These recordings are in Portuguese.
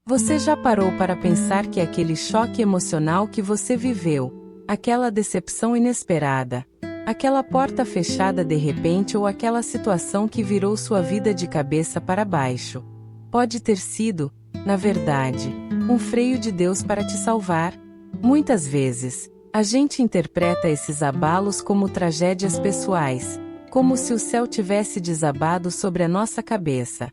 Você já parou para pensar que aquele choque emocional que você viveu, aquela decepção inesperada, aquela porta fechada de repente ou aquela situação que virou sua vida de cabeça para baixo, pode ter sido, na verdade, um freio de Deus para te salvar? Muitas vezes, a gente interpreta esses abalos como tragédias pessoais, como se o céu tivesse desabado sobre a nossa cabeça.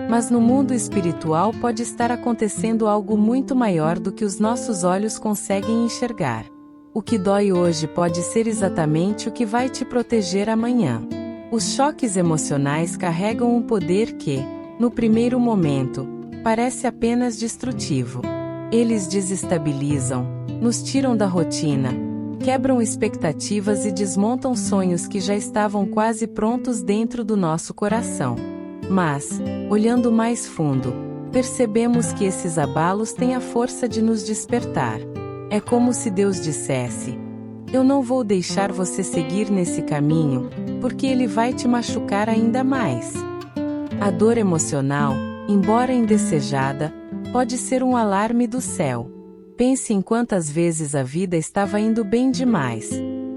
Mas no mundo espiritual pode estar acontecendo algo muito maior do que os nossos olhos conseguem enxergar. O que dói hoje pode ser exatamente o que vai te proteger amanhã. Os choques emocionais carregam um poder que, no primeiro momento, parece apenas destrutivo. Eles desestabilizam, nos tiram da rotina, quebram expectativas e desmontam sonhos que já estavam quase prontos dentro do nosso coração. Mas, olhando mais fundo, percebemos que esses abalos têm a força de nos despertar. É como se Deus dissesse: eu não vou deixar você seguir nesse caminho, porque ele vai te machucar ainda mais. A dor emocional, embora indesejada, pode ser um alarme do céu. Pense em quantas vezes a vida estava indo bem demais,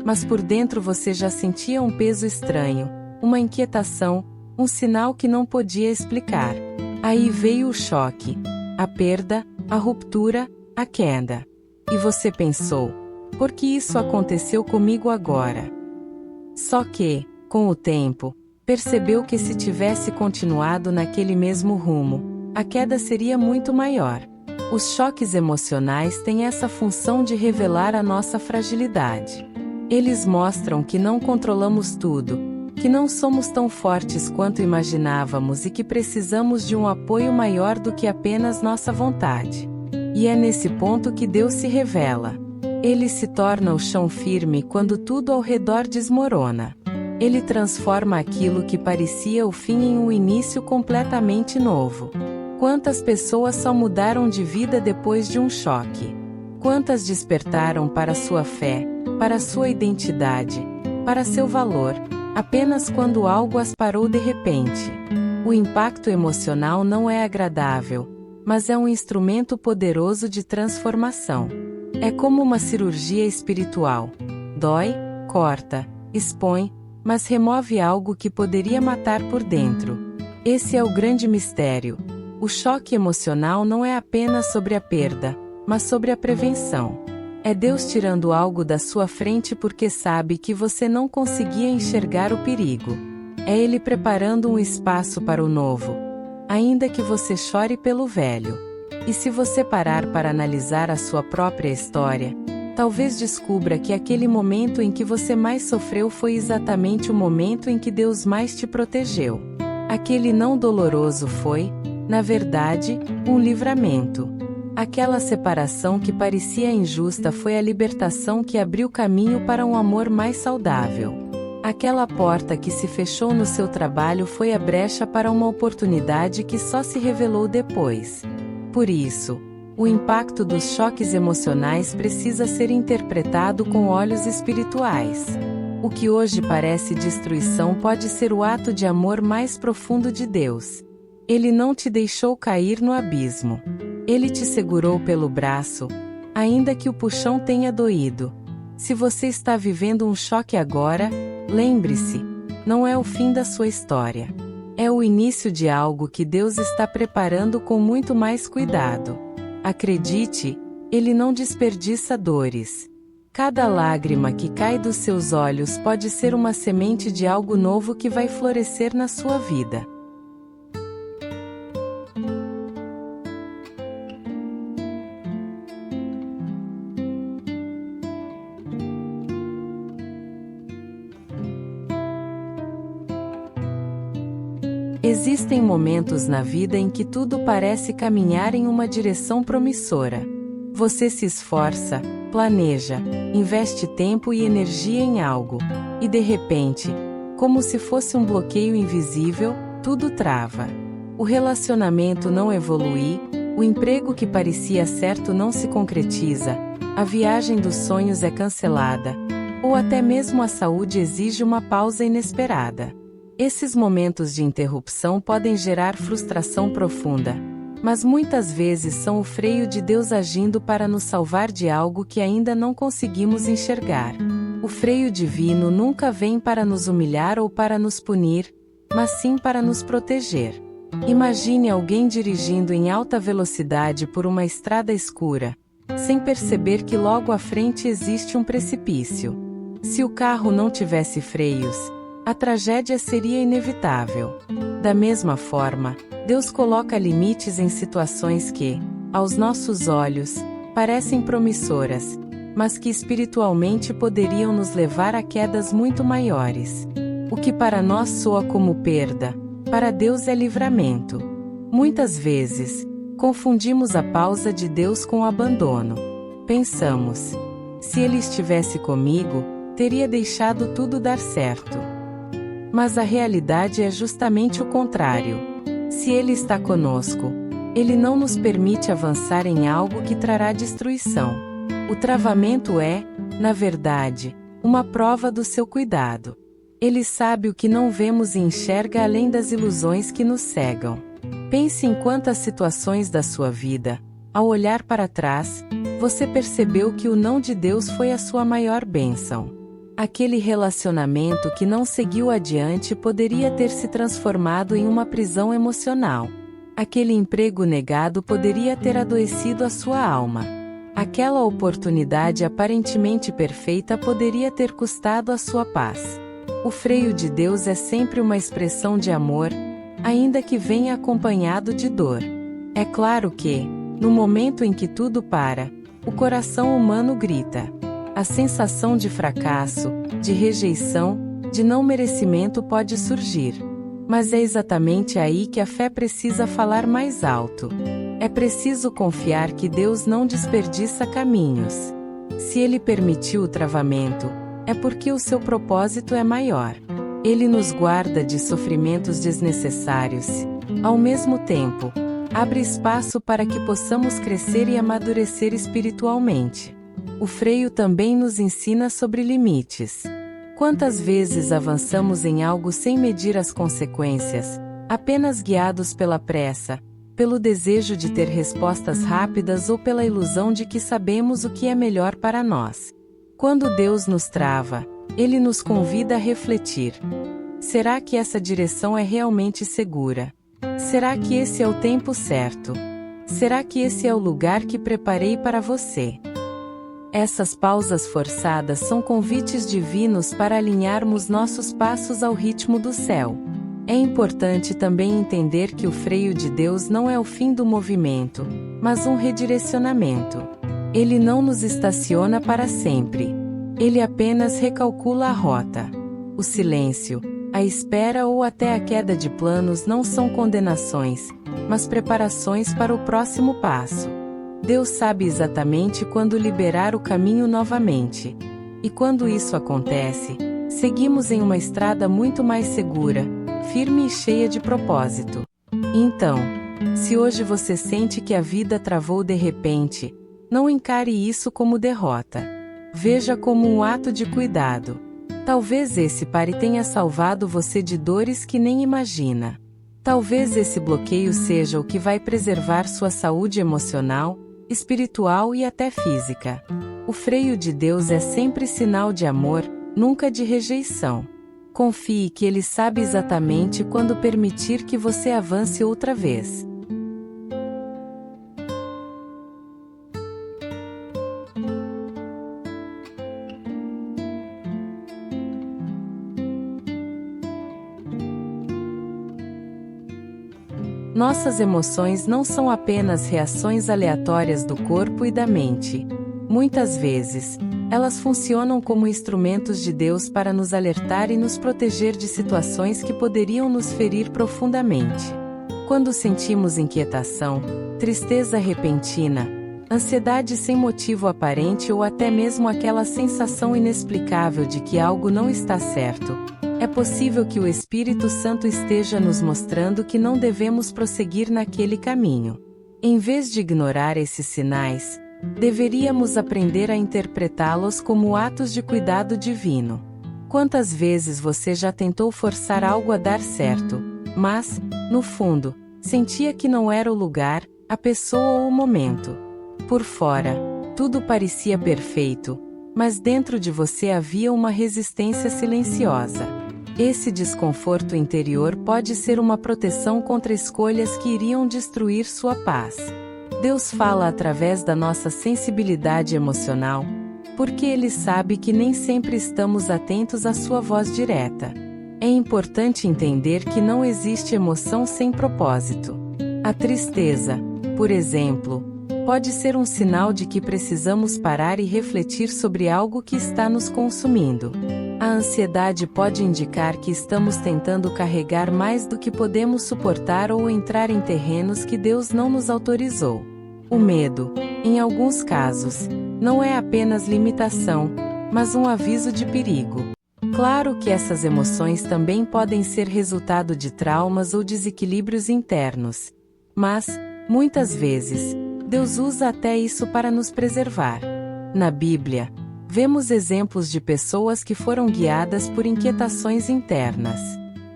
mas por dentro você já sentia um peso estranho, uma inquietação, um sinal que não podia explicar. Aí veio o choque, a perda, a ruptura, a queda. E você pensou: por que isso aconteceu comigo agora? Só que, com o tempo, percebeu que se tivesse continuado naquele mesmo rumo, a queda seria muito maior. Os choques emocionais têm essa função de revelar a nossa fragilidade. Eles mostram que não controlamos tudo, que não somos tão fortes quanto imaginávamos e que precisamos de um apoio maior do que apenas nossa vontade. E é nesse ponto que Deus se revela. Ele se torna o chão firme quando tudo ao redor desmorona. Ele transforma aquilo que parecia o fim em um início completamente novo. Quantas pessoas só mudaram de vida depois de um choque? Quantas despertaram para sua fé, para sua identidade, para seu valor, apenas quando algo as parou de repente? O impacto emocional não é agradável, mas é um instrumento poderoso de transformação. É como uma cirurgia espiritual. Dói, corta, expõe, mas remove algo que poderia matar por dentro. Esse é o grande mistério. O choque emocional não é apenas sobre a perda, mas sobre a prevenção. É Deus tirando algo da sua frente porque sabe que você não conseguia enxergar o perigo. É Ele preparando um espaço para o novo, ainda que você chore pelo velho. E se você parar para analisar a sua própria história, talvez descubra que aquele momento em que você mais sofreu foi exatamente o momento em que Deus mais te protegeu. Aquele não doloroso foi, na verdade, um livramento. Aquela separação que parecia injusta foi a libertação que abriu caminho para um amor mais saudável. Aquela porta que se fechou no seu trabalho foi a brecha para uma oportunidade que só se revelou depois. Por isso, o impacto dos choques emocionais precisa ser interpretado com olhos espirituais. O que hoje parece destruição pode ser o ato de amor mais profundo de Deus. Ele não te deixou cair no abismo. Ele te segurou pelo braço, ainda que o puxão tenha doído. Se você está vivendo um choque agora, lembre-se, não é o fim da sua história. É o início de algo que Deus está preparando com muito mais cuidado. Acredite, Ele não desperdiça dores. Cada lágrima que cai dos seus olhos pode ser uma semente de algo novo que vai florescer na sua vida. Existem momentos na vida em que tudo parece caminhar em uma direção promissora. Você se esforça, planeja, investe tempo e energia em algo, e de repente, como se fosse um bloqueio invisível, tudo trava. O relacionamento não evolui, o emprego que parecia certo não se concretiza, a viagem dos sonhos é cancelada, ou até mesmo a saúde exige uma pausa inesperada. Esses momentos de interrupção podem gerar frustração profunda, mas muitas vezes são o freio de Deus agindo para nos salvar de algo que ainda não conseguimos enxergar. O freio divino nunca vem para nos humilhar ou para nos punir, mas sim para nos proteger. Imagine alguém dirigindo em alta velocidade por uma estrada escura, sem perceber que logo à frente existe um precipício. Se o carro não tivesse freios, a tragédia seria inevitável. Da mesma forma, Deus coloca limites em situações que, aos nossos olhos, parecem promissoras, mas que espiritualmente poderiam nos levar a quedas muito maiores. O que para nós soa como perda, para Deus é livramento. Muitas vezes, confundimos a pausa de Deus com o abandono. Pensamos: se Ele estivesse comigo, teria deixado tudo dar certo. Mas a realidade é justamente o contrário. Se Ele está conosco, Ele não nos permite avançar em algo que trará destruição. O travamento é, na verdade, uma prova do seu cuidado. Ele sabe o que não vemos e enxerga além das ilusões que nos cegam. Pense em quantas situações da sua vida, ao olhar para trás, você percebeu que o não de Deus foi a sua maior bênção. Aquele relacionamento que não seguiu adiante poderia ter se transformado em uma prisão emocional. Aquele emprego negado poderia ter adoecido a sua alma. Aquela oportunidade aparentemente perfeita poderia ter custado a sua paz. O freio de Deus é sempre uma expressão de amor, ainda que venha acompanhado de dor. É claro que, no momento em que tudo para, o coração humano grita. A sensação de fracasso, de rejeição, de não merecimento pode surgir. Mas é exatamente aí que a fé precisa falar mais alto. É preciso confiar que Deus não desperdiça caminhos. Se Ele permitiu o travamento, é porque o seu propósito é maior. Ele nos guarda de sofrimentos desnecessários. Ao mesmo tempo, abre espaço para que possamos crescer e amadurecer espiritualmente. O freio também nos ensina sobre limites. Quantas vezes avançamos em algo sem medir as consequências, apenas guiados pela pressa, pelo desejo de ter respostas rápidas ou pela ilusão de que sabemos o que é melhor para nós? Quando Deus nos trava, Ele nos convida a refletir. Será que essa direção é realmente segura? Será que esse é o tempo certo? Será que esse é o lugar que preparei para você? Essas pausas forçadas são convites divinos para alinharmos nossos passos ao ritmo do céu. É importante também entender que o freio de Deus não é o fim do movimento, mas um redirecionamento. Ele não nos estaciona para sempre. Ele apenas recalcula a rota. O silêncio, a espera ou até a queda de planos não são condenações, mas preparações para o próximo passo. Deus sabe exatamente quando liberar o caminho novamente. E quando isso acontece, seguimos em uma estrada muito mais segura, firme e cheia de propósito. Então, se hoje você sente que a vida travou de repente, não encare isso como derrota. Veja como um ato de cuidado. Talvez esse pare tenha salvado você de dores que nem imagina. Talvez esse bloqueio seja o que vai preservar sua saúde emocional, espiritual e até física. O freio de Deus é sempre sinal de amor, nunca de rejeição. Confie que Ele sabe exatamente quando permitir que você avance outra vez. Nossas emoções não são apenas reações aleatórias do corpo e da mente. Muitas vezes, elas funcionam como instrumentos de Deus para nos alertar e nos proteger de situações que poderiam nos ferir profundamente. Quando sentimos inquietação, tristeza repentina, ansiedade sem motivo aparente ou até mesmo aquela sensação inexplicável de que algo não está certo, é possível que o Espírito Santo esteja nos mostrando que não devemos prosseguir naquele caminho. Em vez de ignorar esses sinais, deveríamos aprender a interpretá-los como atos de cuidado divino. Quantas vezes você já tentou forçar algo a dar certo, mas, no fundo, sentia que não era o lugar, a pessoa ou o momento. Por fora, tudo parecia perfeito, mas dentro de você havia uma resistência silenciosa. Esse desconforto interior pode ser uma proteção contra escolhas que iriam destruir sua paz. Deus fala através da nossa sensibilidade emocional, porque Ele sabe que nem sempre estamos atentos à sua voz direta. É importante entender que não existe emoção sem propósito. A tristeza, por exemplo, pode ser um sinal de que precisamos parar e refletir sobre algo que está nos consumindo. A ansiedade pode indicar que estamos tentando carregar mais do que podemos suportar ou entrar em terrenos que Deus não nos autorizou. O medo, em alguns casos, não é apenas limitação, mas um aviso de perigo. Claro que essas emoções também podem ser resultado de traumas ou desequilíbrios internos. Mas, muitas vezes, Deus usa até isso para nos preservar. Na Bíblia, vemos exemplos de pessoas que foram guiadas por inquietações internas.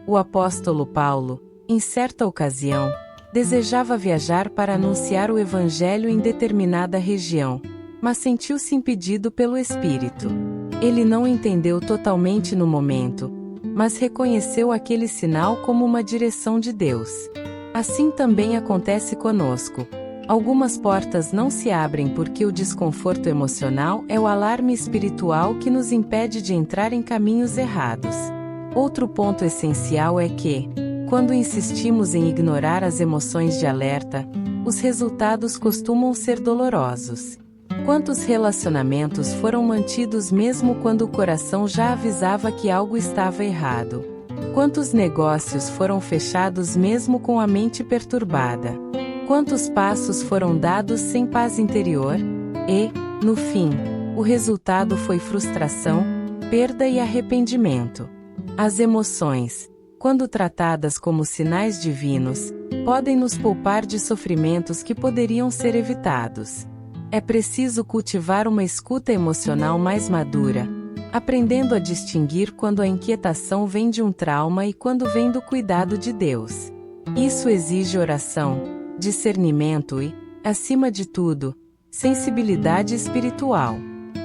O apóstolo Paulo, em certa ocasião, desejava viajar para anunciar o Evangelho em determinada região, mas sentiu-se impedido pelo Espírito. Ele não entendeu totalmente no momento, mas reconheceu aquele sinal como uma direção de Deus. Assim também acontece conosco. Algumas portas não se abrem porque o desconforto emocional é o alarme espiritual que nos impede de entrar em caminhos errados. Outro ponto essencial é que, quando insistimos em ignorar as emoções de alerta, os resultados costumam ser dolorosos. Quantos relacionamentos foram mantidos mesmo quando o coração já avisava que algo estava errado? Quantos negócios foram fechados mesmo com a mente perturbada? Quantos passos foram dados sem paz interior? E, no fim, o resultado foi frustração, perda e arrependimento. As emoções, quando tratadas como sinais divinos, podem nos poupar de sofrimentos que poderiam ser evitados. É preciso cultivar uma escuta emocional mais madura, aprendendo a distinguir quando a inquietação vem de um trauma e quando vem do cuidado de Deus. Isso exige oração, discernimento e, acima de tudo, sensibilidade espiritual.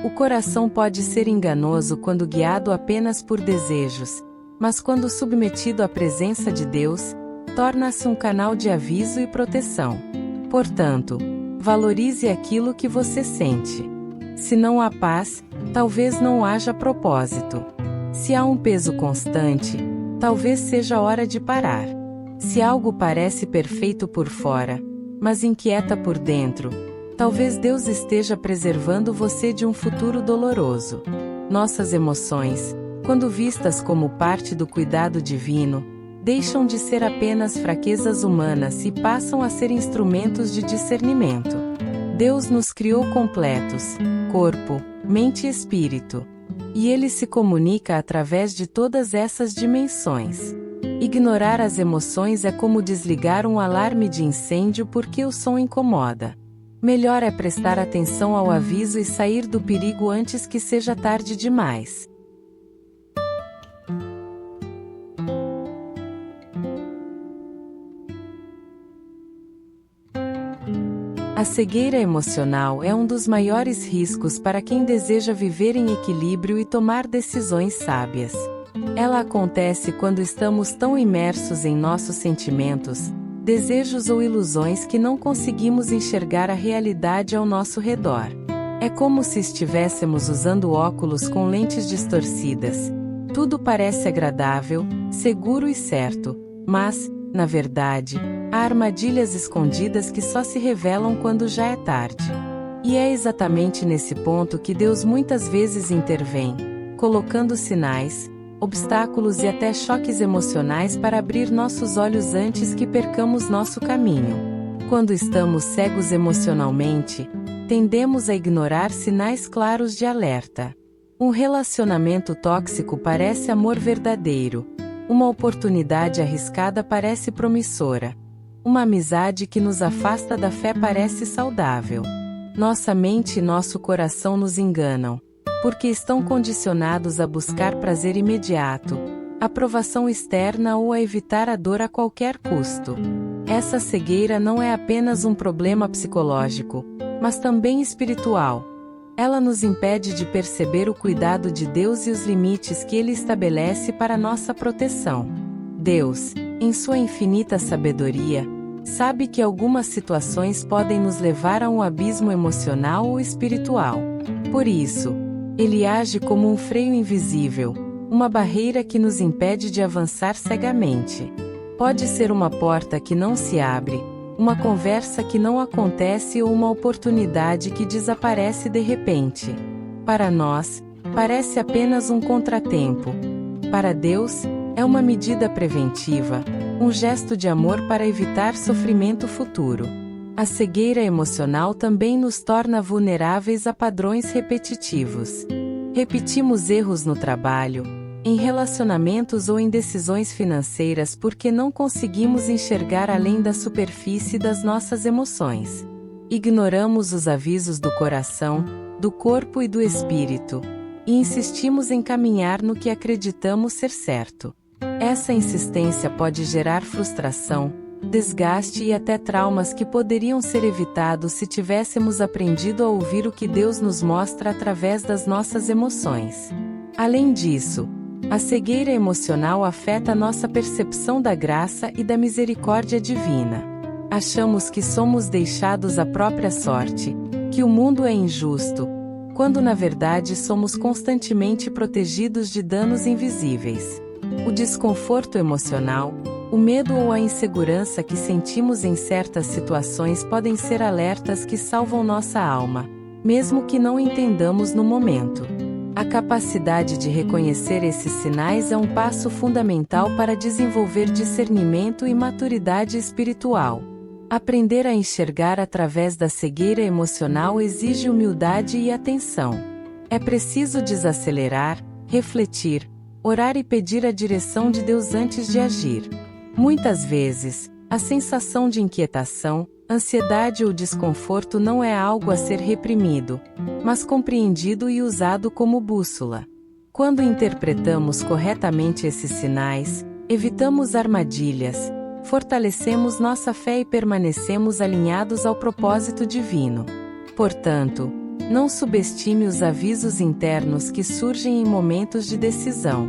O coração pode ser enganoso quando guiado apenas por desejos, mas quando submetido à presença de Deus, torna-se um canal de aviso e proteção. Portanto, valorize aquilo que você sente. Se não há paz, talvez não haja propósito. Se há um peso constante, talvez seja hora de parar. Se algo parece perfeito por fora, mas inquieta por dentro, talvez Deus esteja preservando você de um futuro doloroso. Nossas emoções, quando vistas como parte do cuidado divino, deixam de ser apenas fraquezas humanas e passam a ser instrumentos de discernimento. Deus nos criou completos, corpo, mente e espírito. E Ele se comunica através de todas essas dimensões. Ignorar as emoções é como desligar um alarme de incêndio porque o som incomoda. Melhor é prestar atenção ao aviso e sair do perigo antes que seja tarde demais. A cegueira emocional é um dos maiores riscos para quem deseja viver em equilíbrio e tomar decisões sábias. Ela acontece quando estamos tão imersos em nossos sentimentos, desejos ou ilusões que não conseguimos enxergar a realidade ao nosso redor. É como se estivéssemos usando óculos com lentes distorcidas. Tudo parece agradável, seguro e certo, mas, na verdade, há armadilhas escondidas que só se revelam quando já é tarde. E é exatamente nesse ponto que Deus muitas vezes intervém, colocando sinais, obstáculos e até choques emocionais para abrir nossos olhos antes que percamos nosso caminho. Quando estamos cegos emocionalmente, tendemos a ignorar sinais claros de alerta. Um relacionamento tóxico parece amor verdadeiro. Uma oportunidade arriscada parece promissora. Uma amizade que nos afasta da fé parece saudável. Nossa mente e nosso coração nos enganam, porque estão condicionados a buscar prazer imediato, aprovação externa ou a evitar a dor a qualquer custo. Essa cegueira não é apenas um problema psicológico, mas também espiritual. Ela nos impede de perceber o cuidado de Deus e os limites que Ele estabelece para nossa proteção. Deus, em sua infinita sabedoria, sabe que algumas situações podem nos levar a um abismo emocional ou espiritual. Por isso, Ele age como um freio invisível, uma barreira que nos impede de avançar cegamente. Pode ser uma porta que não se abre, uma conversa que não acontece ou uma oportunidade que desaparece de repente. Para nós, parece apenas um contratempo. Para Deus, é uma medida preventiva, um gesto de amor para evitar sofrimento futuro. A cegueira emocional também nos torna vulneráveis a padrões repetitivos. Repetimos erros no trabalho, em relacionamentos ou em decisões financeiras porque não conseguimos enxergar além da superfície das nossas emoções. Ignoramos os avisos do coração, do corpo e do espírito, e insistimos em caminhar no que acreditamos ser certo. Essa insistência pode gerar frustração, desgaste e até traumas que poderiam ser evitados se tivéssemos aprendido a ouvir o que Deus nos mostra através das nossas emoções. Além disso, a cegueira emocional afeta nossa percepção da graça e da misericórdia divina. Achamos que somos deixados à própria sorte, que o mundo é injusto, quando na verdade somos constantemente protegidos de danos invisíveis. O desconforto emocional, o medo ou a insegurança que sentimos em certas situações podem ser alertas que salvam nossa alma, mesmo que não entendamos no momento. A capacidade de reconhecer esses sinais é um passo fundamental para desenvolver discernimento e maturidade espiritual. Aprender a enxergar através da cegueira emocional exige humildade e atenção. É preciso desacelerar, refletir, orar e pedir a direção de Deus antes de agir. Muitas vezes, a sensação de inquietação, ansiedade ou desconforto não é algo a ser reprimido, mas compreendido e usado como bússola. Quando interpretamos corretamente esses sinais, evitamos armadilhas, fortalecemos nossa fé e permanecemos alinhados ao propósito divino. Portanto, não subestime os avisos internos que surgem em momentos de decisão.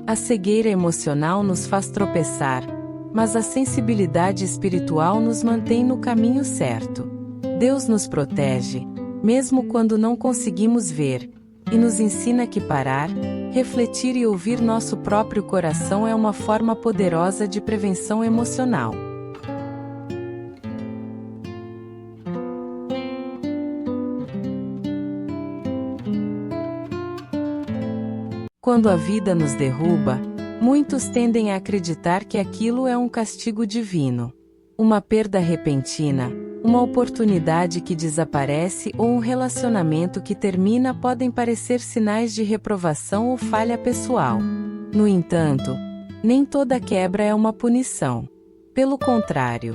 A cegueira emocional nos faz tropeçar, mas a sensibilidade espiritual nos mantém no caminho certo. Deus nos protege, mesmo quando não conseguimos ver, e nos ensina que parar, refletir e ouvir nosso próprio coração é uma forma poderosa de prevenção emocional. Quando a vida nos derruba, muitos tendem a acreditar que aquilo é um castigo divino. Uma perda repentina, uma oportunidade que desaparece ou um relacionamento que termina podem parecer sinais de reprovação ou falha pessoal. No entanto, nem toda quebra é uma punição. Pelo contrário,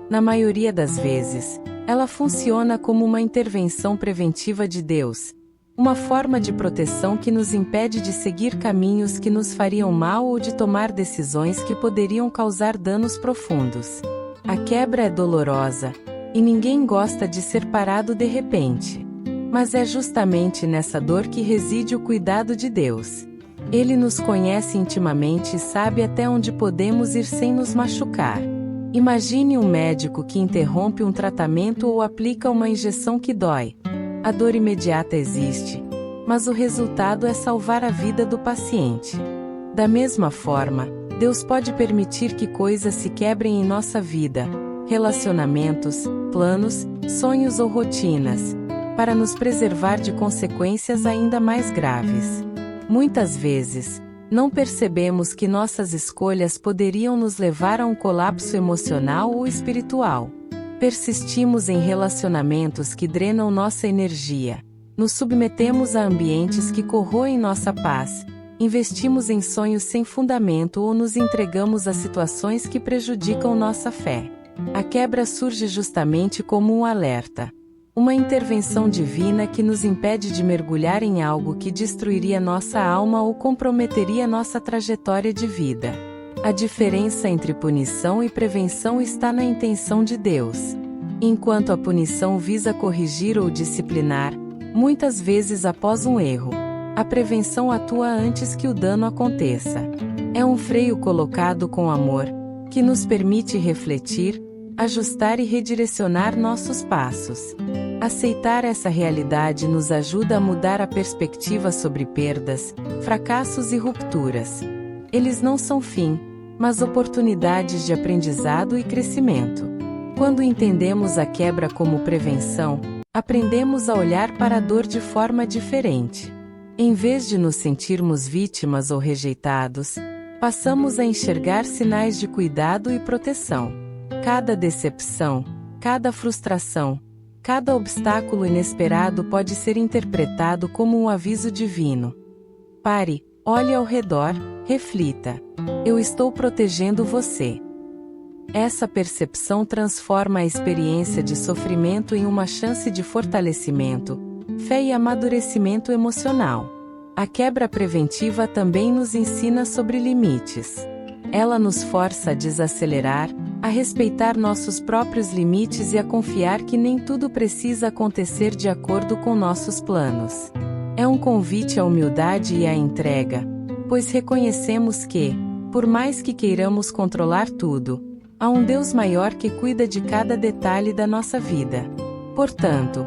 na maioria das vezes, ela funciona como uma intervenção preventiva de Deus. Uma forma de proteção que nos impede de seguir caminhos que nos fariam mal ou de tomar decisões que poderiam causar danos profundos. A quebra é dolorosa, e ninguém gosta de ser parado de repente. Mas é justamente nessa dor que reside o cuidado de Deus. Ele nos conhece intimamente e sabe até onde podemos ir sem nos machucar. Imagine um médico que interrompe um tratamento ou aplica uma injeção que dói. A dor imediata existe, mas o resultado é salvar a vida do paciente. Da mesma forma, Deus pode permitir que coisas se quebrem em nossa vida, relacionamentos, planos, sonhos ou rotinas, para nos preservar de consequências ainda mais graves. Muitas vezes, não percebemos que nossas escolhas poderiam nos levar a um colapso emocional ou espiritual. Persistimos em relacionamentos que drenam nossa energia, nos submetemos a ambientes que corroem nossa paz, investimos em sonhos sem fundamento ou nos entregamos a situações que prejudicam nossa fé. A quebra surge justamente como um alerta, uma intervenção divina que nos impede de mergulhar em algo que destruiria nossa alma ou comprometeria nossa trajetória de vida. A diferença entre punição e prevenção está na intenção de Deus. Enquanto a punição visa corrigir ou disciplinar, muitas vezes após um erro, a prevenção atua antes que o dano aconteça. É um freio colocado com amor, que nos permite refletir, ajustar e redirecionar nossos passos. Aceitar essa realidade nos ajuda a mudar a perspectiva sobre perdas, fracassos e rupturas. Eles não são fim, mas oportunidades de aprendizado e crescimento. Quando entendemos a quebra como prevenção, aprendemos a olhar para a dor de forma diferente. Em vez de nos sentirmos vítimas ou rejeitados, passamos a enxergar sinais de cuidado e proteção. Cada decepção, cada frustração, cada obstáculo inesperado pode ser interpretado como um aviso divino. Pare, olhe ao redor, reflita. Eu estou protegendo você. Essa percepção transforma a experiência de sofrimento em uma chance de fortalecimento, fé e amadurecimento emocional. A quebra preventiva também nos ensina sobre limites. Ela nos força a desacelerar, a respeitar nossos próprios limites e a confiar que nem tudo precisa acontecer de acordo com nossos planos. É um convite à humildade e à entrega, pois reconhecemos que, por mais que queiramos controlar tudo, há um Deus maior que cuida de cada detalhe da nossa vida. Portanto,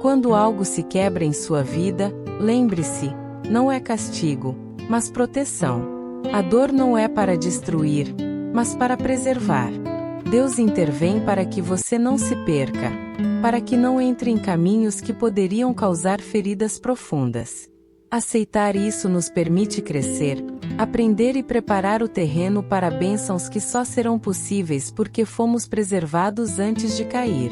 quando algo se quebra em sua vida, lembre-se, não é castigo, mas proteção. A dor não é para destruir, mas para preservar. Deus intervém para que você não se perca, para que não entre em caminhos que poderiam causar feridas profundas. Aceitar isso nos permite crescer, aprender e preparar o terreno para bênçãos que só serão possíveis porque fomos preservados antes de cair.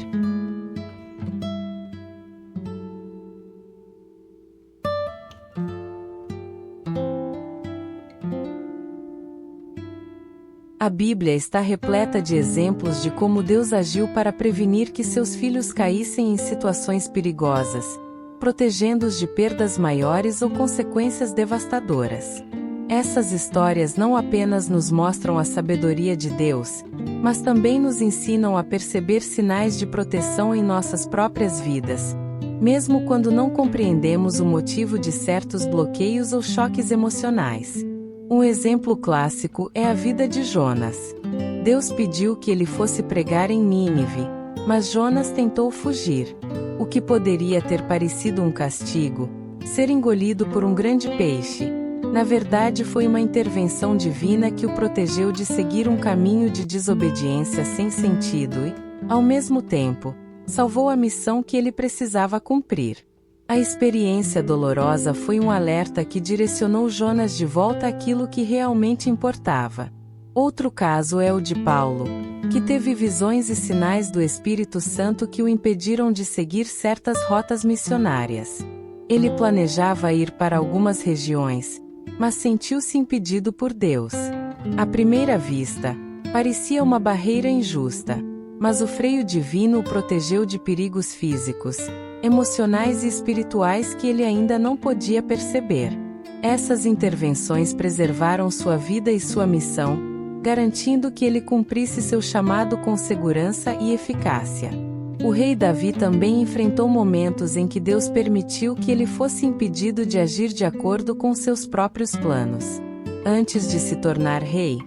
A Bíblia está repleta de exemplos de como Deus agiu para prevenir que seus filhos caíssem em situações perigosas, protegendo-os de perdas maiores ou consequências devastadoras. Essas histórias não apenas nos mostram a sabedoria de Deus, mas também nos ensinam a perceber sinais de proteção em nossas próprias vidas, mesmo quando não compreendemos o motivo de certos bloqueios ou choques emocionais. Um exemplo clássico é a vida de Jonas. Deus pediu que ele fosse pregar em Nínive, mas Jonas tentou fugir. O que poderia ter parecido um castigo, ser engolido por um grande peixe, na verdade foi uma intervenção divina que o protegeu de seguir um caminho de desobediência sem sentido e, ao mesmo tempo, salvou a missão que ele precisava cumprir. A experiência dolorosa foi um alerta que direcionou Jonas de volta àquilo que realmente importava. Outro caso é o de Paulo, que teve visões e sinais do Espírito Santo que o impediram de seguir certas rotas missionárias. Ele planejava ir para algumas regiões, mas sentiu-se impedido por Deus. À primeira vista, parecia uma barreira injusta, mas o freio divino o protegeu de perigos físicos, emocionais e espirituais que ele ainda não podia perceber. Essas intervenções preservaram sua vida e sua missão, garantindo que ele cumprisse seu chamado com segurança e eficácia. O rei Davi também enfrentou momentos em que Deus permitiu que ele fosse impedido de agir de acordo com seus próprios planos. Antes de se tornar rei,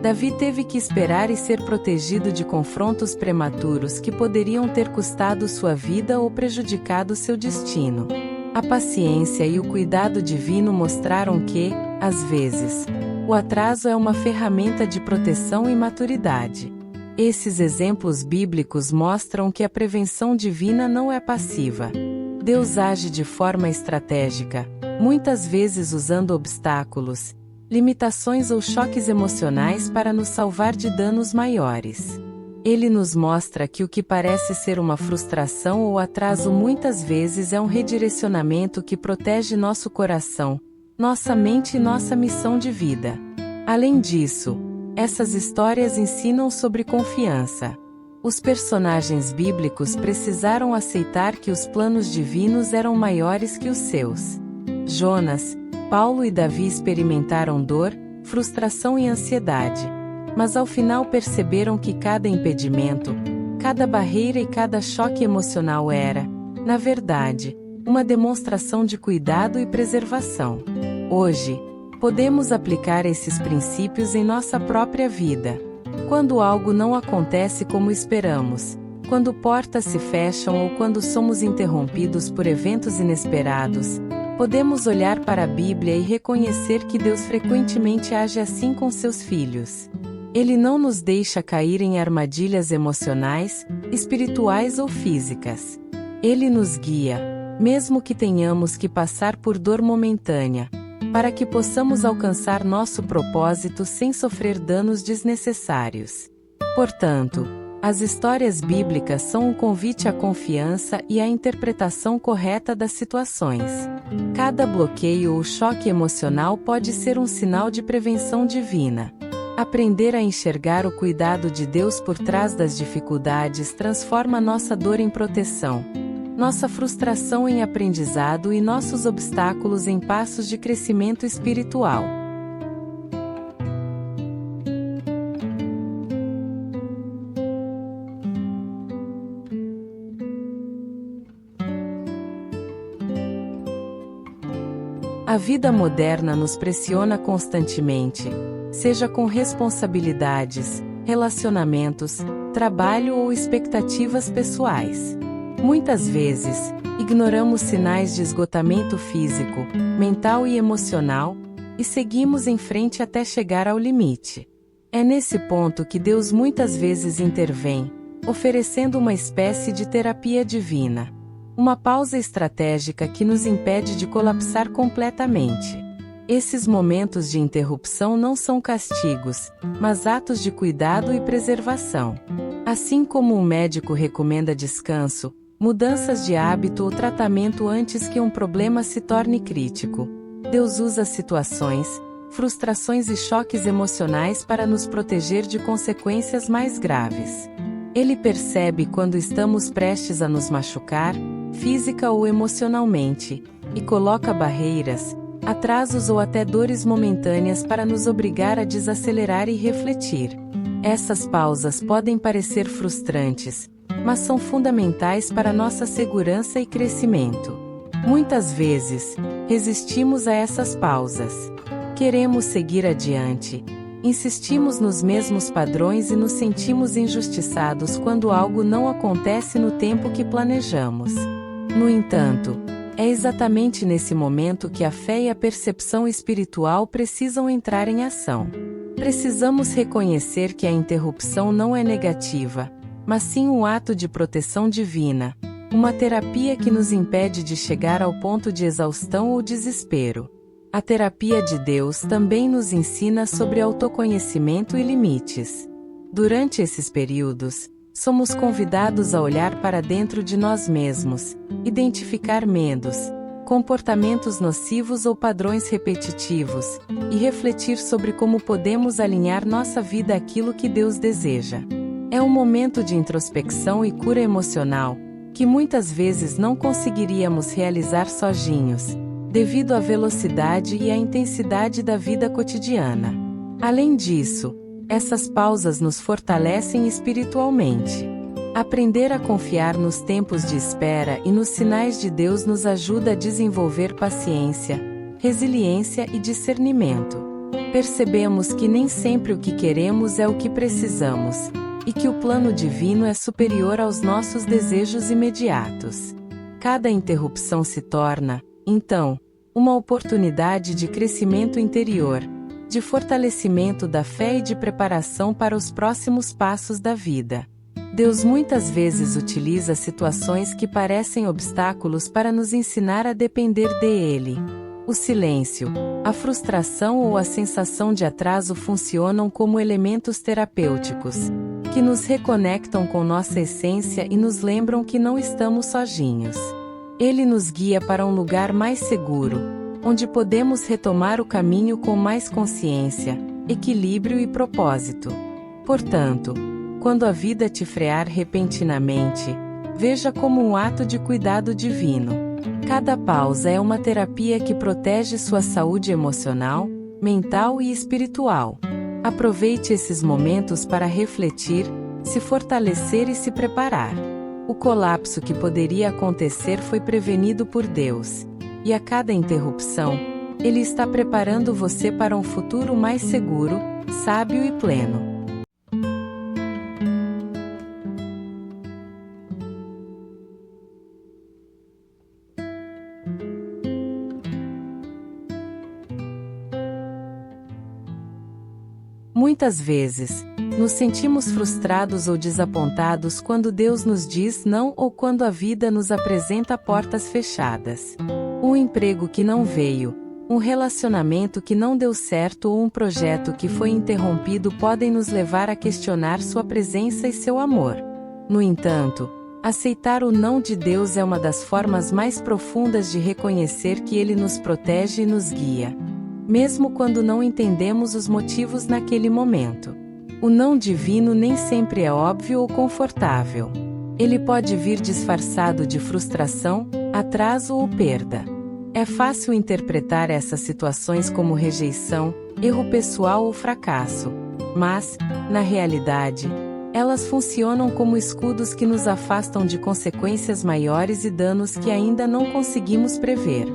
Davi teve que esperar e ser protegido de confrontos prematuros que poderiam ter custado sua vida ou prejudicado seu destino. A paciência e o cuidado divino mostraram que, às vezes, o atraso é uma ferramenta de proteção e maturidade. Esses exemplos bíblicos mostram que a prevenção divina não é passiva. Deus age de forma estratégica, muitas vezes usando obstáculos, limitações ou choques emocionais para nos salvar de danos maiores. Ele nos mostra que o que parece ser uma frustração ou atraso muitas vezes é um redirecionamento que protege nosso coração, nossa mente e nossa missão de vida. Além disso, essas histórias ensinam sobre confiança. Os personagens bíblicos precisaram aceitar que os planos divinos eram maiores que os seus. Jonas, Paulo e Davi experimentaram dor, frustração e ansiedade. Mas ao final perceberam que cada impedimento, cada barreira e cada choque emocional era, na verdade, uma demonstração de cuidado e preservação. Hoje, podemos aplicar esses princípios em nossa própria vida. Quando algo não acontece como esperamos, quando portas se fecham ou quando somos interrompidos por eventos inesperados, podemos olhar para a Bíblia e reconhecer que Deus frequentemente age assim com seus filhos. Ele não nos deixa cair em armadilhas emocionais, espirituais ou físicas. Ele nos guia, mesmo que tenhamos que passar por dor momentânea, para que possamos alcançar nosso propósito sem sofrer danos desnecessários. Portanto, as histórias bíblicas são um convite à confiança e à interpretação correta das situações. Cada bloqueio ou choque emocional pode ser um sinal de prevenção divina. Aprender a enxergar o cuidado de Deus por trás das dificuldades transforma nossa dor em proteção, nossa frustração em aprendizado e nossos obstáculos em passos de crescimento espiritual. A vida moderna nos pressiona constantemente, seja com responsabilidades, relacionamentos, trabalho ou expectativas pessoais. Muitas vezes, ignoramos sinais de esgotamento físico, mental e emocional, e seguimos em frente até chegar ao limite. É nesse ponto que Deus muitas vezes intervém, oferecendo uma espécie de terapia divina. Uma pausa estratégica que nos impede de colapsar completamente. Esses momentos de interrupção não são castigos, mas atos de cuidado e preservação. Assim como um médico recomenda descanso, mudanças de hábito ou tratamento antes que um problema se torne crítico, Deus usa situações, frustrações e choques emocionais para nos proteger de consequências mais graves. Ele percebe quando estamos prestes a nos machucar, física ou emocionalmente, e coloca barreiras, atrasos ou até dores momentâneas para nos obrigar a desacelerar e refletir. Essas pausas podem parecer frustrantes, mas são fundamentais para nossa segurança e crescimento. Muitas vezes, resistimos a essas pausas. Queremos seguir adiante, insistimos nos mesmos padrões e nos sentimos injustiçados quando algo não acontece no tempo que planejamos. No entanto, é exatamente nesse momento que a fé e a percepção espiritual precisam entrar em ação. Precisamos reconhecer que a interrupção não é negativa, mas sim um ato de proteção divina, uma terapia que nos impede de chegar ao ponto de exaustão ou desespero. A terapia de Deus também nos ensina sobre autoconhecimento e limites. Durante esses períodos, somos convidados a olhar para dentro de nós mesmos, identificar medos, comportamentos nocivos ou padrões repetitivos, e refletir sobre como podemos alinhar nossa vida àquilo que Deus deseja. É um momento de introspecção e cura emocional, que muitas vezes não conseguiríamos realizar sozinhos, devido à velocidade e à intensidade da vida cotidiana. Além disso, essas pausas nos fortalecem espiritualmente. Aprender a confiar nos tempos de espera e nos sinais de Deus nos ajuda a desenvolver paciência, resiliência e discernimento. Percebemos que nem sempre o que queremos é o que precisamos, e que o plano divino é superior aos nossos desejos imediatos. Cada interrupção se torna, então, uma oportunidade de crescimento interior, de fortalecimento da fé e de preparação para os próximos passos da vida. Deus muitas vezes utiliza situações que parecem obstáculos para nos ensinar a depender dele. O silêncio, a frustração ou a sensação de atraso funcionam como elementos terapêuticos, que nos reconectam com nossa essência e nos lembram que não estamos sozinhos. Ele nos guia para um lugar mais seguro, onde podemos retomar o caminho com mais consciência, equilíbrio e propósito. Portanto, quando a vida te frear repentinamente, veja como um ato de cuidado divino. Cada pausa é uma terapia que protege sua saúde emocional, mental e espiritual. Aproveite esses momentos para refletir, se fortalecer e se preparar. O colapso que poderia acontecer foi prevenido por Deus. E a cada interrupção, Ele está preparando você para um futuro mais seguro, sábio e pleno. Muitas vezes, nos sentimos frustrados ou desapontados quando Deus nos diz não ou quando a vida nos apresenta portas fechadas. Um emprego que não veio, um relacionamento que não deu certo ou um projeto que foi interrompido podem nos levar a questionar sua presença e seu amor. No entanto, aceitar o não de Deus é uma das formas mais profundas de reconhecer que Ele nos protege e nos guia, mesmo quando não entendemos os motivos naquele momento. O não divino nem sempre é óbvio ou confortável. Ele pode vir disfarçado de frustração, atraso ou perda. É fácil interpretar essas situações como rejeição, erro pessoal ou fracasso, mas, na realidade, elas funcionam como escudos que nos afastam de consequências maiores e danos que ainda não conseguimos prever.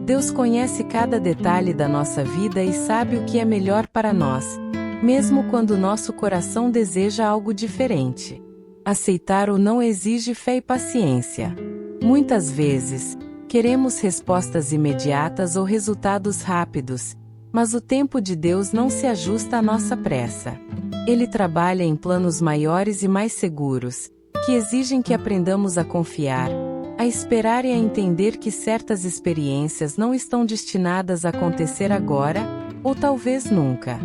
Deus conhece cada detalhe da nossa vida e sabe o que é melhor para nós, mesmo quando nosso coração deseja algo diferente. Aceitar o não exige fé e paciência. Muitas vezes, queremos respostas imediatas ou resultados rápidos, mas o tempo de Deus não se ajusta à nossa pressa. Ele trabalha em planos maiores e mais seguros, que exigem que aprendamos a confiar, a esperar e a entender que certas experiências não estão destinadas a acontecer agora, ou talvez nunca.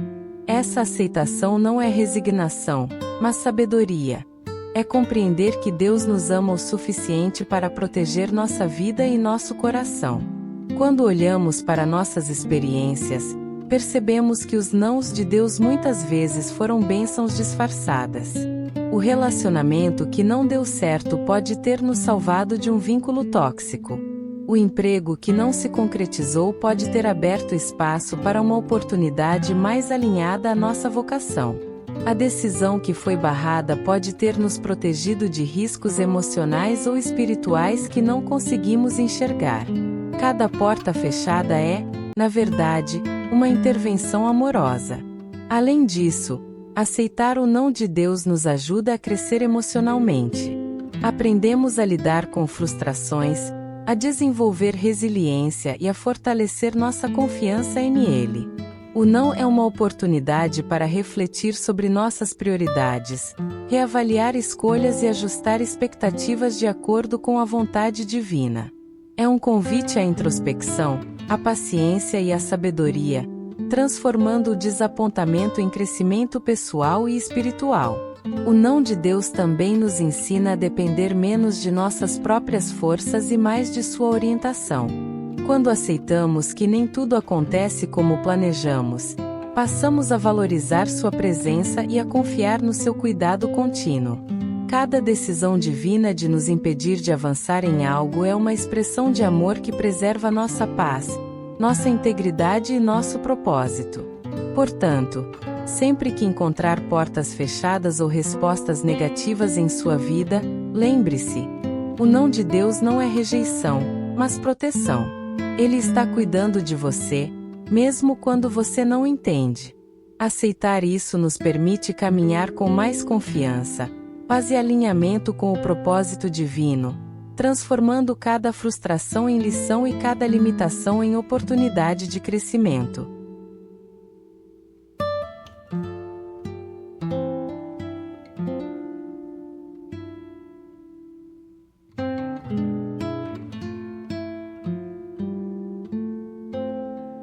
Essa aceitação não é resignação, mas sabedoria. É compreender que Deus nos ama o suficiente para proteger nossa vida e nosso coração. Quando olhamos para nossas experiências, percebemos que os nãos de Deus muitas vezes foram bênçãos disfarçadas. O relacionamento que não deu certo pode ter nos salvado de um vínculo tóxico. O emprego que não se concretizou pode ter aberto espaço para uma oportunidade mais alinhada à nossa vocação. A decisão que foi barrada pode ter nos protegido de riscos emocionais ou espirituais que não conseguimos enxergar. Cada porta fechada é, na verdade, uma intervenção amorosa. Além disso, aceitar o não de Deus nos ajuda a crescer emocionalmente. Aprendemos a lidar com frustrações, a desenvolver resiliência e a fortalecer nossa confiança em Ele. O não é uma oportunidade para refletir sobre nossas prioridades, reavaliar escolhas e ajustar expectativas de acordo com a vontade divina. É um convite à introspecção, à paciência e à sabedoria, transformando o desapontamento em crescimento pessoal e espiritual. O não de Deus também nos ensina a depender menos de nossas próprias forças e mais de sua orientação. Quando aceitamos que nem tudo acontece como planejamos, passamos a valorizar sua presença e a confiar no seu cuidado contínuo. Cada decisão divina de nos impedir de avançar em algo é uma expressão de amor que preserva nossa paz, nossa integridade e nosso propósito. Portanto, sempre que encontrar portas fechadas ou respostas negativas em sua vida, lembre-se: o não de Deus não é rejeição, mas proteção. Ele está cuidando de você, mesmo quando você não entende. Aceitar isso nos permite caminhar com mais confiança, paz e alinhamento com o propósito divino, transformando cada frustração em lição e cada limitação em oportunidade de crescimento.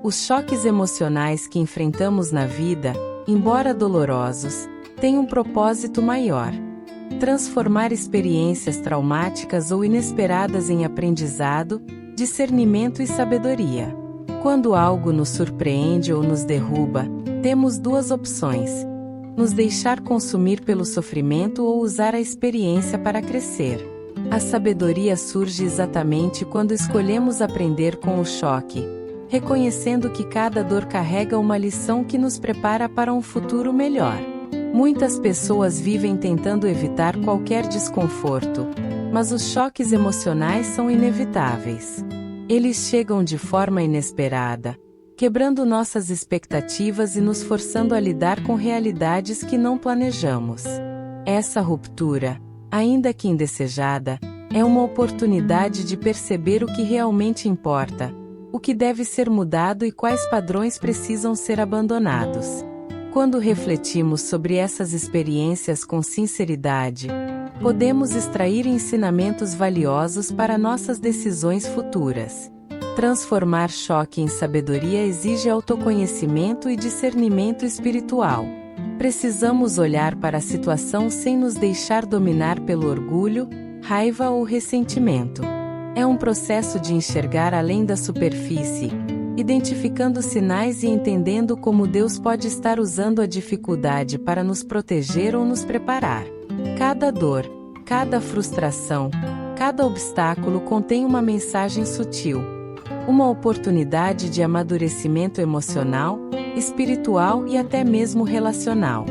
Os choques emocionais que enfrentamos na vida, embora dolorosos, têm um propósito maior: transformar experiências traumáticas ou inesperadas em aprendizado, discernimento e sabedoria. Quando algo nos surpreende ou nos derruba, temos duas opções: nos deixar consumir pelo sofrimento ou usar a experiência para crescer. A sabedoria surge exatamente quando escolhemos aprender com o choque, reconhecendo que cada dor carrega uma lição que nos prepara para um futuro melhor. Muitas pessoas vivem tentando evitar qualquer desconforto, mas os choques emocionais são inevitáveis. Eles chegam de forma inesperada, quebrando nossas expectativas e nos forçando a lidar com realidades que não planejamos. Essa ruptura, ainda que indesejada, é uma oportunidade de perceber o que realmente importa, o que deve ser mudado e quais padrões precisam ser abandonados. Quando refletimos sobre essas experiências com sinceridade, podemos extrair ensinamentos valiosos para nossas decisões futuras. Transformar choque em sabedoria exige autoconhecimento e discernimento espiritual. Precisamos olhar para a situação sem nos deixar dominar pelo orgulho, raiva ou ressentimento. É um processo de enxergar além da superfície, identificando sinais e entendendo como Deus pode estar usando a dificuldade para nos proteger ou nos preparar. Cada dor, cada frustração, cada obstáculo contém uma mensagem sutil, uma oportunidade de amadurecimento emocional, espiritual e até mesmo relacional.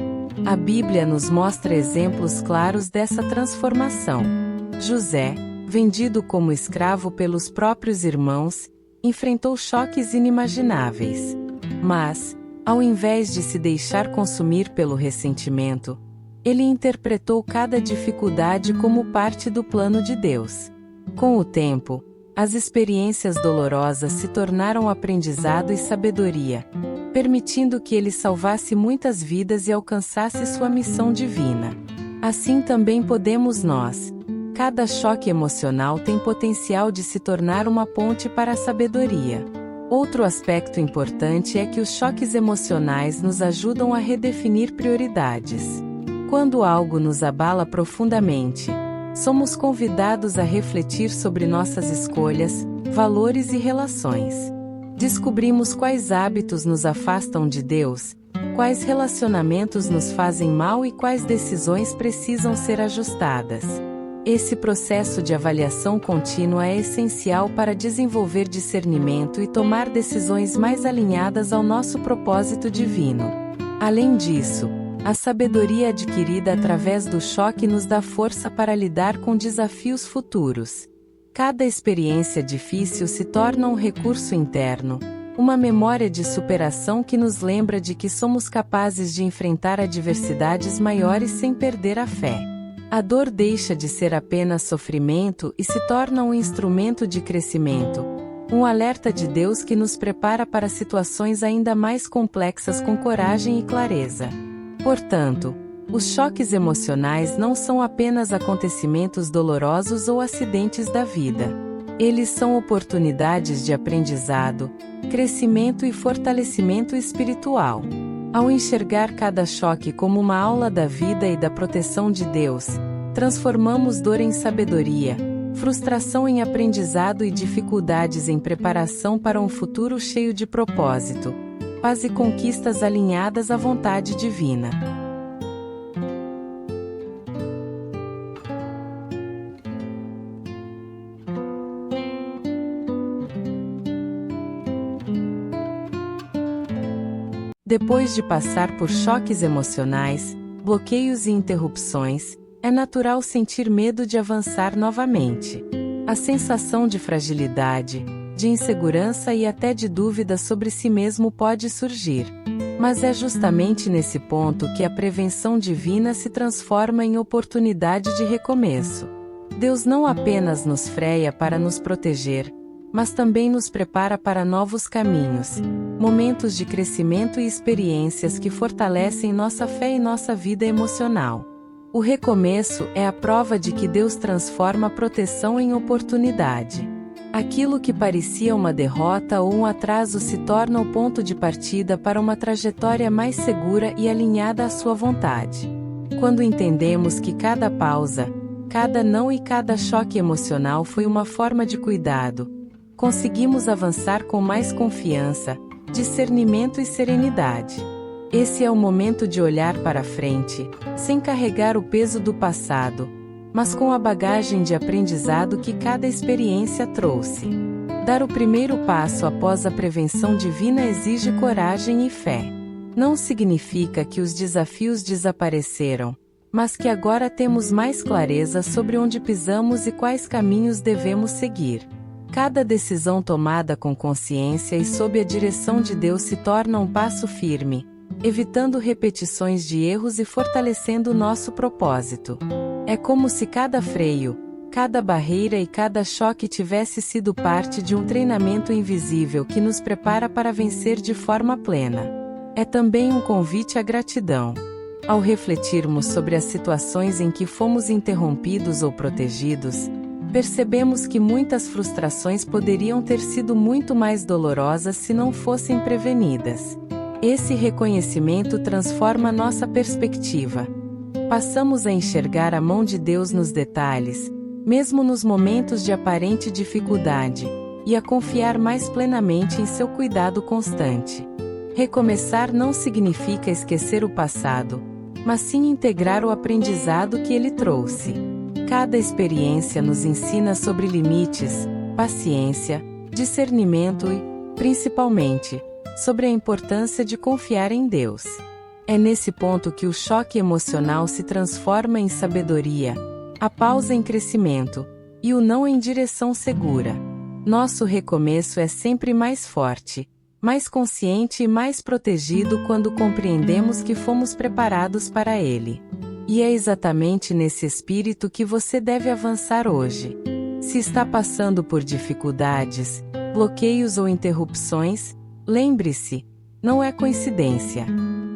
A Bíblia nos mostra exemplos claros dessa transformação. José, vendido como escravo pelos próprios irmãos, enfrentou choques inimagináveis. Mas, ao invés de se deixar consumir pelo ressentimento, ele interpretou cada dificuldade como parte do plano de Deus. Com o tempo, as experiências dolorosas se tornaram aprendizado e sabedoria, permitindo que ele salvasse muitas vidas e alcançasse sua missão divina. Assim também podemos nós. Cada choque emocional tem potencial de se tornar uma ponte para a sabedoria. Outro aspecto importante é que os choques emocionais nos ajudam a redefinir prioridades. Quando algo nos abala profundamente, somos convidados a refletir sobre nossas escolhas, valores e relações. Descobrimos quais hábitos nos afastam de Deus, quais relacionamentos nos fazem mal e quais decisões precisam ser ajustadas. Esse processo de avaliação contínua é essencial para desenvolver discernimento e tomar decisões mais alinhadas ao nosso propósito divino. Além disso, a sabedoria adquirida através do choque nos dá força para lidar com desafios futuros. Cada experiência difícil se torna um recurso interno, uma memória de superação que nos lembra de que somos capazes de enfrentar adversidades maiores sem perder a fé. A dor deixa de ser apenas sofrimento e se torna um instrumento de crescimento, um alerta de Deus que nos prepara para situações ainda mais complexas com coragem e clareza. Portanto, os choques emocionais não são apenas acontecimentos dolorosos ou acidentes da vida. Eles são oportunidades de aprendizado, crescimento e fortalecimento espiritual. Ao enxergar cada choque como uma aula da vida e da proteção de Deus, transformamos dor em sabedoria, frustração em aprendizado e dificuldades em preparação para um futuro cheio de propósito, paz e conquistas alinhadas à vontade divina. Depois de passar por choques emocionais, bloqueios e interrupções, é natural sentir medo de avançar novamente. A sensação de fragilidade, de insegurança e até de dúvida sobre si mesmo pode surgir. Mas é justamente nesse ponto que a prevenção divina se transforma em oportunidade de recomeço. Deus não apenas nos freia para nos proteger, mas também nos prepara para novos caminhos, momentos de crescimento e experiências que fortalecem nossa fé e nossa vida emocional. O recomeço é a prova de que Deus transforma a proteção em oportunidade. Aquilo que parecia uma derrota ou um atraso se torna o ponto de partida para uma trajetória mais segura e alinhada à sua vontade. Quando entendemos que cada pausa, cada não e cada choque emocional foi uma forma de cuidado, conseguimos avançar com mais confiança, discernimento e serenidade. Esse é o momento de olhar para frente, sem carregar o peso do passado, mas com a bagagem de aprendizado que cada experiência trouxe. Dar o primeiro passo após a prevenção divina exige coragem e fé. Não significa que os desafios desapareceram, mas que agora temos mais clareza sobre onde pisamos e quais caminhos devemos seguir. Cada decisão tomada com consciência e sob a direção de Deus se torna um passo firme, evitando repetições de erros e fortalecendo nosso propósito. É como se cada freio, cada barreira e cada choque tivesse sido parte de um treinamento invisível que nos prepara para vencer de forma plena. É também um convite à gratidão. Ao refletirmos sobre as situações em que fomos interrompidos ou protegidos, percebemos que muitas frustrações poderiam ter sido muito mais dolorosas se não fossem prevenidas. Esse reconhecimento transforma nossa perspectiva. Passamos a enxergar a mão de Deus nos detalhes, mesmo nos momentos de aparente dificuldade, e a confiar mais plenamente em seu cuidado constante. Recomeçar não significa esquecer o passado, mas sim integrar o aprendizado que ele trouxe. Cada experiência nos ensina sobre limites, paciência, discernimento e, principalmente, sobre a importância de confiar em Deus. É nesse ponto que o choque emocional se transforma em sabedoria, a pausa em crescimento, e o não em direção segura. Nosso recomeço é sempre mais forte, mais consciente e mais protegido quando compreendemos que fomos preparados para ele. E é exatamente nesse espírito que você deve avançar hoje. Se está passando por dificuldades, bloqueios ou interrupções, lembre-se, não é coincidência.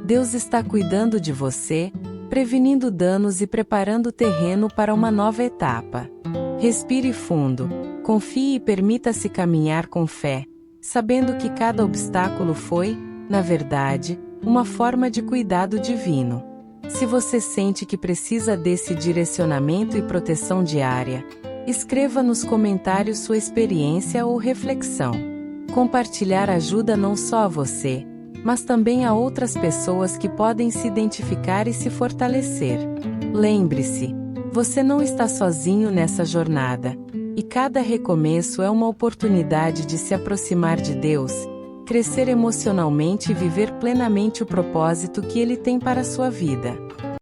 Deus está cuidando de você, prevenindo danos e preparando o terreno para uma nova etapa. Respire fundo, confie e permita-se caminhar com fé, sabendo que cada obstáculo foi, na verdade, uma forma de cuidado divino. Se você sente que precisa desse direcionamento e proteção diária, escreva nos comentários sua experiência ou reflexão. Compartilhar ajuda não só a você, mas também a outras pessoas que podem se identificar e se fortalecer. Lembre-se, você não está sozinho nessa jornada, e cada recomeço é uma oportunidade de se aproximar de Deus, crescer emocionalmente e viver plenamente o propósito que Ele tem para a sua vida.